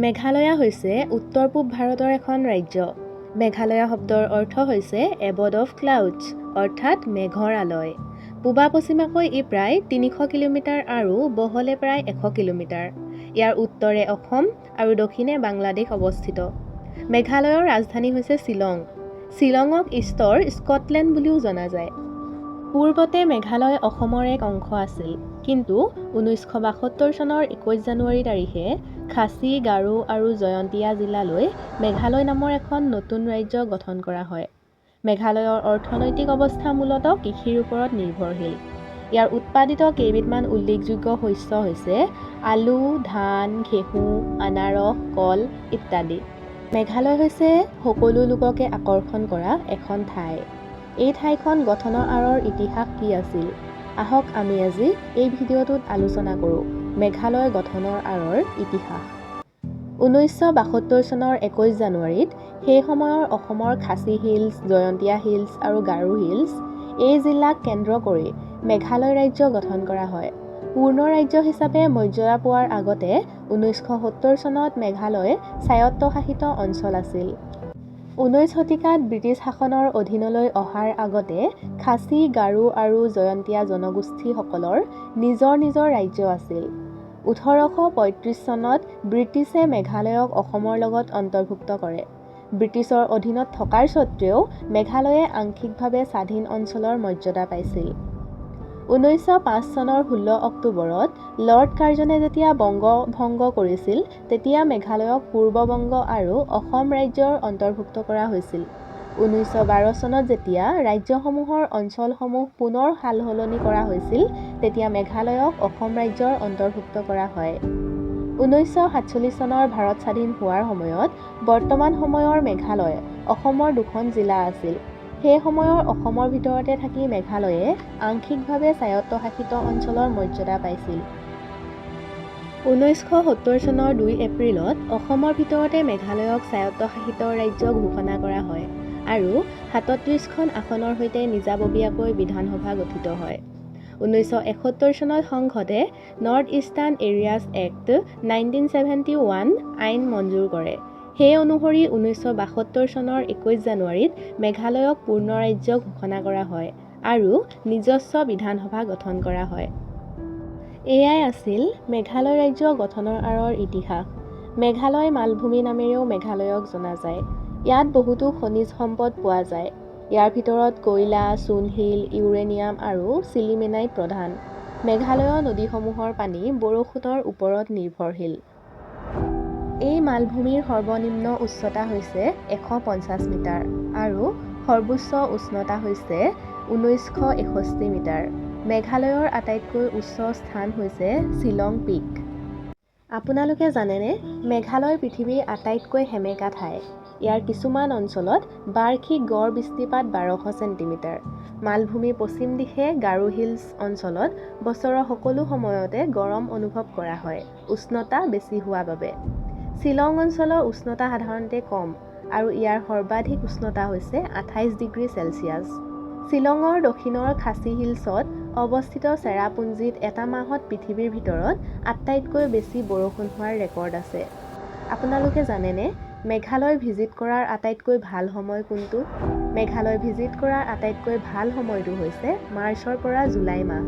মেঘালয়া হৈছে উত্তৰ-পূব ভাৰতৰ এখন ৰাজ্য। মেঘালয়া শব্দৰ অৰ্থ হৈছে এবড অফ ক্লাউডছ, অৰ্থাৎ মেঘৰ আলয়। পূবা-পশ্চিমাকৈ ই প্ৰায় ৩০০ কিলোমিটাৰ আৰু বহলে প্ৰায় ১০০ কিলোমিটাৰ। ইয়াৰ উত্তৰে অসম আৰু দক্ষিণে বাংলাদেশ অৱস্থিত। মেঘালয়ৰ ৰাজধানী হৈছে শ্বিলং। শ্বিলঙক ইষ্টৰ স্কটলেণ্ড বুলিও জনা যায়। পূৰ্বতে মেঘালয় অসমৰ এক অংশ আছিল, কিন্তু ১৯৭২ চনৰ ২১ জানুৱাৰী তাৰিখে খাচী, গাৰো আৰু জয়ন্তীয়া জিলালৈ মেঘালয় নামৰ এখন নতুন ৰাজ্য গঠন কৰা হয়। মেঘালয়ৰ অৰ্থনৈতিক অৱস্থা মূলতঃ কৃষিৰ ওপৰত নিৰ্ভৰশীল। ইয়াৰ উৎপাদিত কেইবিধমান উল্লেখযোগ্য শস্য হৈছে আলু, ধান, ঘেঁহু, আনাৰস, কল ইত্যাদি। মেঘালয় হৈছে সকলো লোককে আকৰ্ষণ কৰা এখন ঠাই। এই ঠাইখন গঠনৰ আঁৰৰ ইতিহাস কি আছিল? আহক আমি আজি এই ভিডিঅ'টোত আলোচনা কৰোঁ মেঘালয় গঠনৰ আঁৰৰ ইতিহাস। ১৯৭২ চনৰ ২১ জানুৱাৰীত সেই সময়ৰ অসমৰ খাচী হিলছ, জয়ন্তীয়া হিলছ আৰু গাৰো হিলছ এই জিলাক কেন্দ্ৰ কৰি মেঘালয় ৰাজ্য গঠন কৰা হয়। পূৰ্ণ ৰাজ্য হিচাপে মৰ্যাদা পোৱাৰ আগতে ১৯৭০ চনত মেঘালয় স্বায়ত্তশাসিত অঞ্চল আছিল। ১৯ শতিকাত ব্ৰিটিছ শাসনৰ অধীনলৈ অহাৰ আগতে খাচী, গাৰো আৰু জয়ন্তীয়া জনগোষ্ঠীসকলৰ নিজৰ নিজৰ ৰাজ্য আছিল। ১৮৩৫ চনত ব্ৰিটিছে মেঘালয়ক অসমৰ লগত অন্তৰ্ভুক্ত কৰে। ব্ৰিটিছৰ অধীনত থকাৰ স্বত্ত্বেও মেঘালয়ে আংশিকভাৱে স্বাধীন অঞ্চলৰ মৰ্যাদা পাইছিল। ১৯০৫ চনৰ ১৬ অক্টোবৰত লৰ্ড কাৰ্জনে যেতিয়া বংগ ভংগ কৰিছিল, তেতিয়া মেঘালয়ক পূৰ্ব বংগ আৰু অসম ৰাজ্যৰ অন্তৰ্ভুক্ত কৰা হৈছিল। ১৯১২ চনত যেতিয়া ৰাজ্যসমূহৰ অঞ্চলসমূহ পুনৰ সালসলনি কৰা হৈছিল, তেতিয়া মেঘালয়ক অসম ৰাজ্যৰ অন্তৰ্ভুক্ত কৰা হয়। ১৯৪৭ চনৰ ভাৰত স্বাধীন হোৱাৰ সময়ত বৰ্তমান সময়ৰ মেঘালয় অসমৰ ২খন জিলা আছিল। সেই সময়ৰ অসমৰ ভিতৰতে থাকি মেঘালয়ে আংশিকভাৱে স্বায়ত্তশাসিত অঞ্চলৰ মৰ্যাদা পাইছিল। ১৯৭০ চনৰ ২ এপ্ৰিলত অসমৰ ভিতৰতে মেঘালয়ক স্বায়ত্তশাসিত ৰাজ্য ঘোষণা কৰা হয় আৰু ৩৭খন আসনৰ সৈতে নিজাববীয়াকৈ বিধানসভা গঠিত হয়। ১৯৭১ চনত সংসদে নৰ্থ ইষ্টাৰ্ণ এৰিয়াজ এক্ট ১৯৭১ আইন মঞ্জুৰ কৰে। সেই অনুসৰি ১৯৭২ চনৰ ২১ জানুৱাৰীত মেঘালয়ক পূৰ্ণ ৰাজ্য ঘোষণা কৰা হয় আৰু নিজস্ব বিধানসভা গঠন কৰা হয়। এয়াই আছিল মেঘালয় ৰাজ্য গঠনৰ আঁৰৰ ইতিহাস। মেঘালয় মালভূমি নামেৰেও মেঘালয়ক জনা যায়। ইয়াত বহুতো খনিজ সম্পদ পোৱা যায়। ইয়াৰ ভিতৰত কয়লা, চূণশিল, ইউৰেনিয়াম আৰু চিলিমেনাইট প্ৰধান। মেঘালয়ৰ নদীসমূহৰ পানী বৰষুণৰ ওপৰত নিৰ্ভৰশীল। এই মালভূমিৰ সৰ্বনিম্ন উচ্চতা হৈছে ১৫০ মিটাৰ আৰু সৰ্বোচ্চ উষ্ণতা হৈছে ১৯৬১ মিটাৰ। মেঘালয়ৰ আটাইতকৈ উচ্চ স্থান হৈছে শ্বিলং পিক। আপোনালোকে জানেনে, মেঘালয় পৃথিৱীৰ আটাইতকৈ সেমেকা ঠাই। ইয়াৰ কিছুমান অঞ্চলত বাৰ্ষিক গড় বৃষ্টিপাত ১২০০ চেণ্টিমিটাৰ। মালভূমিৰ পশ্চিম দিশে গাৰো হিলছ অঞ্চলত বছৰৰ সকলো সময়তে গৰম অনুভৱ কৰা হয়, উষ্ণতা বেছি হোৱা বাবে। শ্বিলং অঞ্চলৰ উষ্ণতা সাধাৰণতে কম আৰু ইয়াৰ সৰ্বাধিক উষ্ণতা হৈছে ২৮ ডিগ্ৰী চেলছিয়াছ। শ্বিলঙৰ দক্ষিণৰ খাচী হিলছত অৱস্থিত চেৰাপুঞ্জীত এটা মাহত পৃথিৱীৰ ভিতৰত আটাইতকৈ বেছি বৰষুণ হোৱাৰ ৰেকৰ্ড আছে। আপোনালোকে জানেনে, মেঘালয় ভিজিট কৰাৰ আটাইতকৈ ভাল সময় কোনটো? মেঘালয় ভিজিট কৰাৰ আটাইতকৈ ভাল সময়টো হৈছে মাৰ্চৰ পৰা জুলাই মাহ।